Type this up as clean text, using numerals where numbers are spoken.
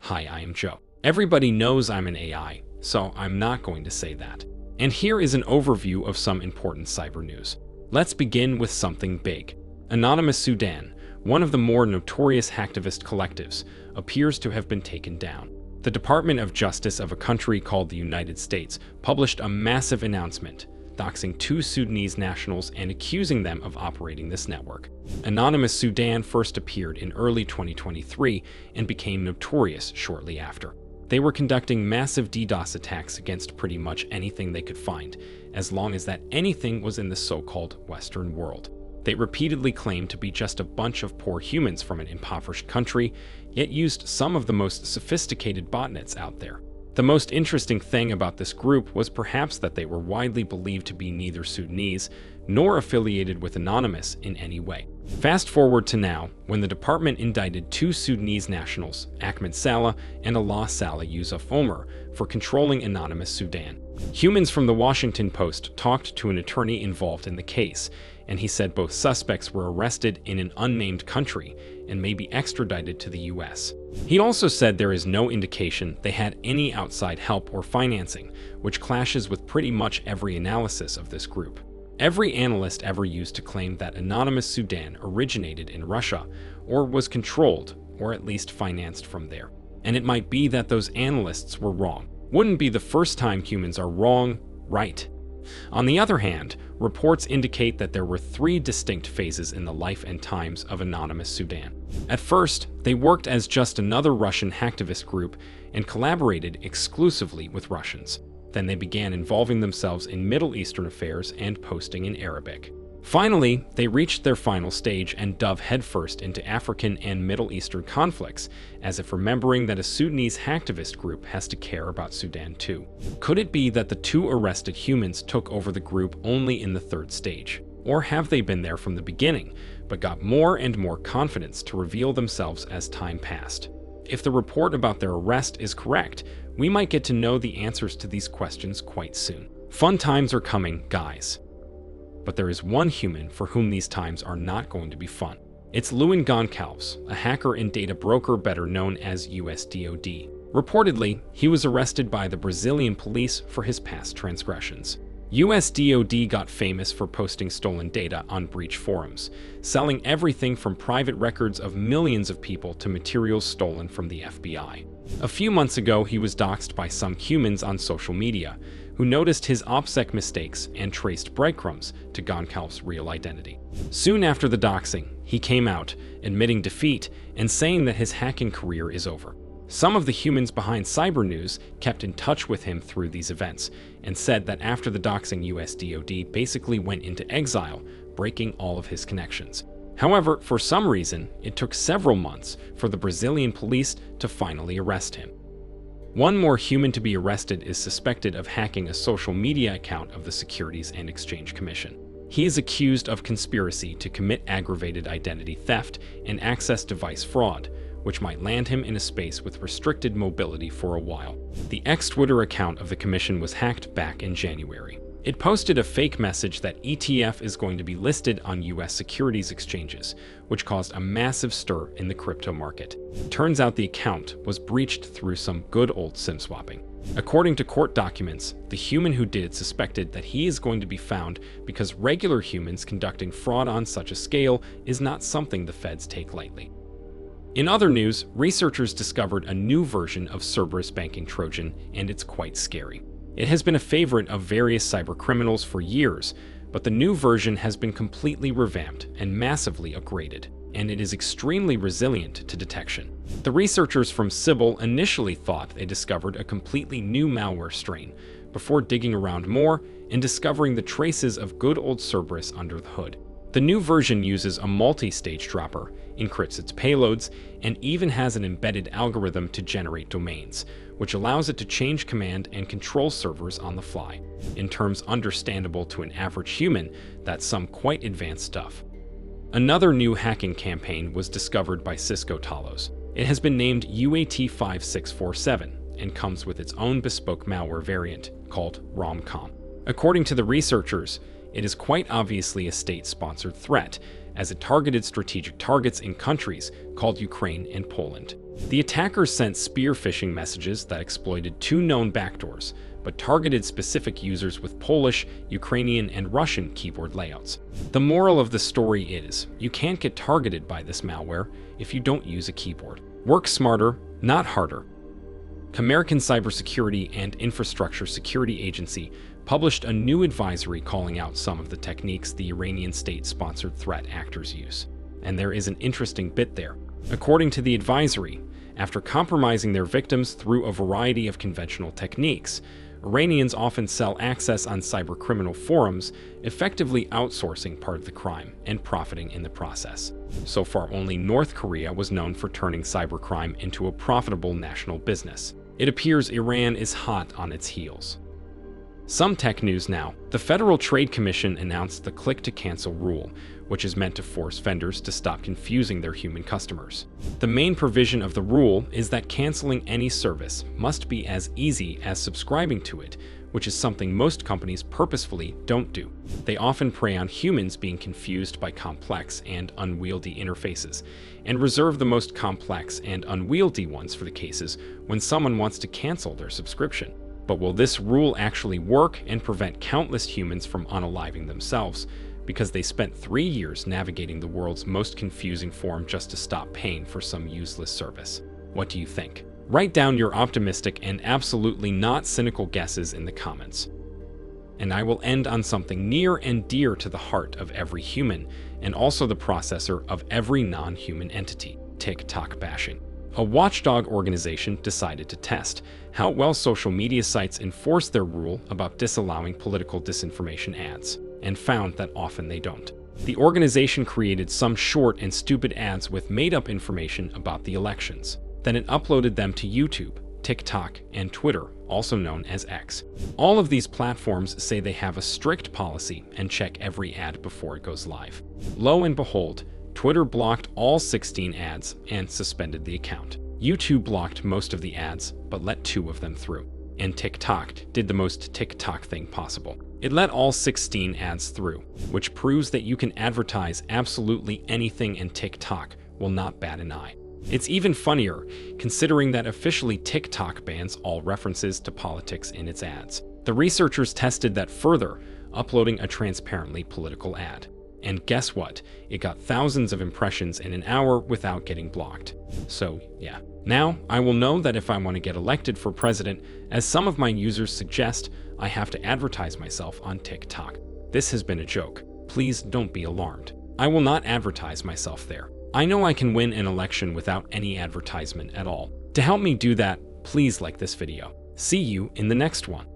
Hi, I am Joe. Everybody knows I'm an AI, so I'm not going to say that. And here is an overview of some important cyber news. Let's begin with something big. Anonymous Sudan, one of the more notorious hacktivist collectives, appears to have been taken down. The Department of Justice of a country called the United States published a massive announcement, doxing 2 Sudanese nationals and accusing them of operating this network. Anonymous Sudan first appeared in early 2023 and became notorious shortly after. They were conducting massive DDoS attacks against pretty much anything they could find, as long as that anything was in the so-called Western world. They repeatedly claimed to be just a bunch of poor humans from an impoverished country, yet used some of the most sophisticated botnets out there. The most interesting thing about this group was perhaps that they were widely believed to be neither Sudanese nor affiliated with Anonymous in any way. Fast forward to now, when the department indicted 2 Sudanese nationals, Ahmed Saleh and Allah Saleh Yusuf Omer, for controlling Anonymous Sudan. Humans from the Washington Post talked to an attorney involved in the case, and he said both suspects were arrested in an unnamed country and may be extradited to the US. He also said there is no indication they had any outside help or financing, which clashes with pretty much every analysis of this group. Every analyst ever used to claim that Anonymous Sudan originated in Russia or was controlled, or at least financed from there. And it might be that those analysts were wrong. Wouldn't be the first time humans are wrong, right? On the other hand, reports indicate that there were 3 distinct phases in the life and times of Anonymous Sudan. At first, they worked as just another Russian hacktivist group and collaborated exclusively with Russians. Then they began involving themselves in Middle Eastern affairs and posting in Arabic. Finally, they reached their final stage and dove headfirst into African and Middle Eastern conflicts, as if remembering that a Sudanese hacktivist group has to care about Sudan too. Could it be that the 2 arrested humans took over the group only in the 3rd stage? Or have they been there from the beginning, but got more and more confidence to reveal themselves as time passed? If the report about their arrest is correct, we might get to know the answers to these questions quite soon. Fun times are coming, guys. But there is one human for whom these times are not going to be fun. It's Lewin Goncalves, a hacker and data broker better known as USDoD. Reportedly, he was arrested by the Brazilian police for his past transgressions. USDoD got famous for posting stolen data on breach forums, selling everything from private records of millions of people to materials stolen from the FBI. A few months ago, he was doxxed by some humans on social media, who noticed his OPSEC mistakes and traced breadcrumbs to Goncalves' real identity. Soon after the doxing, he came out, admitting defeat and saying that his hacking career is over. Some of the humans behind Cybernews kept in touch with him through these events and said that after the doxing, USDoD basically went into exile, breaking all of his connections. However, for some reason, it took several months for the Brazilian police to finally arrest him. One more human to be arrested is suspected of hacking a social media account of the Securities and Exchange Commission. He is accused of conspiracy to commit aggravated identity theft and access device fraud, which might land him in a space with restricted mobility for a while. The ex-Twitter account of the commission was hacked back in January. It posted a fake message that ETF is going to be listed on US securities exchanges, which caused a massive stir in the crypto market. Turns out the account was breached through some good old SIM swapping. According to court documents, the human who did it suspected that he is going to be found because regular humans conducting fraud on such a scale is not something the feds take lightly. In other news, researchers discovered a new version of Cerberus banking Trojan, and it's quite scary. It has been a favorite of various cybercriminals for years, but the new version has been completely revamped and massively upgraded, and it is extremely resilient to detection. The researchers from Sybil initially thought they discovered a completely new malware strain, before digging around more and discovering the traces of good old Cerberus under the hood. The new version uses a multi-stage dropper, encrypts its payloads, and even has an embedded algorithm to generate domains, which allows it to change command and control servers on the fly. In terms understandable to an average human, that's some quite advanced stuff. Another new hacking campaign was discovered by Cisco Talos. It has been named UAT5647 and comes with its own bespoke malware variant called RomCom. According to the researchers, it is quite obviously a state-sponsored threat, as it targeted strategic targets in countries called Ukraine and Poland. The attackers sent spear phishing messages that exploited 2 known backdoors, but targeted specific users with Polish, Ukrainian, and Russian keyboard layouts. The moral of the story is, you can't get targeted by this malware if you don't use a keyboard. Work smarter, not harder. American Cybersecurity and Infrastructure Security Agency published a new advisory calling out some of the techniques the Iranian state-sponsored threat actors use. And there is an interesting bit there. According to the advisory, after compromising their victims through a variety of conventional techniques, Iranians often sell access on cybercriminal forums, effectively outsourcing part of the crime and profiting in the process. So far, only North Korea was known for turning cybercrime into a profitable national business. It appears Iran is hot on its heels. Some tech news now. The Federal Trade Commission announced the click-to-cancel rule, which is meant to force vendors to stop confusing their human customers. The main provision of the rule is that canceling any service must be as easy as subscribing to it, which is something most companies purposefully don't do. They often prey on humans being confused by complex and unwieldy interfaces, and reserve the most complex and unwieldy ones for the cases when someone wants to cancel their subscription. But will this rule actually work and prevent countless humans from unaliving themselves because they spent 3 years navigating the world's most confusing forum just to stop paying for some useless service? What do you think? Write down your optimistic and absolutely not cynical guesses in the comments. And I will end on something near and dear to the heart of every human, and also the processor of every non-human entity: TikTok bashing. A watchdog organization decided to test how well social media sites enforce their rule about disallowing political disinformation ads, and found that often they don't. The organization created some short and stupid ads with made-up information about the elections. Then it uploaded them to YouTube, TikTok, and Twitter, also known as X. All of these platforms say they have a strict policy and check every ad before it goes live. Lo and behold, Twitter blocked all 16 ads and suspended the account. YouTube blocked most of the ads, but let 2 of them through. And TikTok did the most TikTok thing possible. It let all 16 ads through, which proves that you can advertise absolutely anything and TikTok will not bat an eye. It's even funnier, considering that officially TikTok bans all references to politics in its ads. The researchers tested that further, uploading a transparently political ad. And guess what? It got thousands of impressions in an hour without getting blocked. So, yeah. Now, I will know that if I want to get elected for president, as some of my users suggest, I have to advertise myself on TikTok. This has been a joke. Please don't be alarmed. I will not advertise myself there. I know I can win an election without any advertisement at all. To help me do that, please like this video. See you in the next one.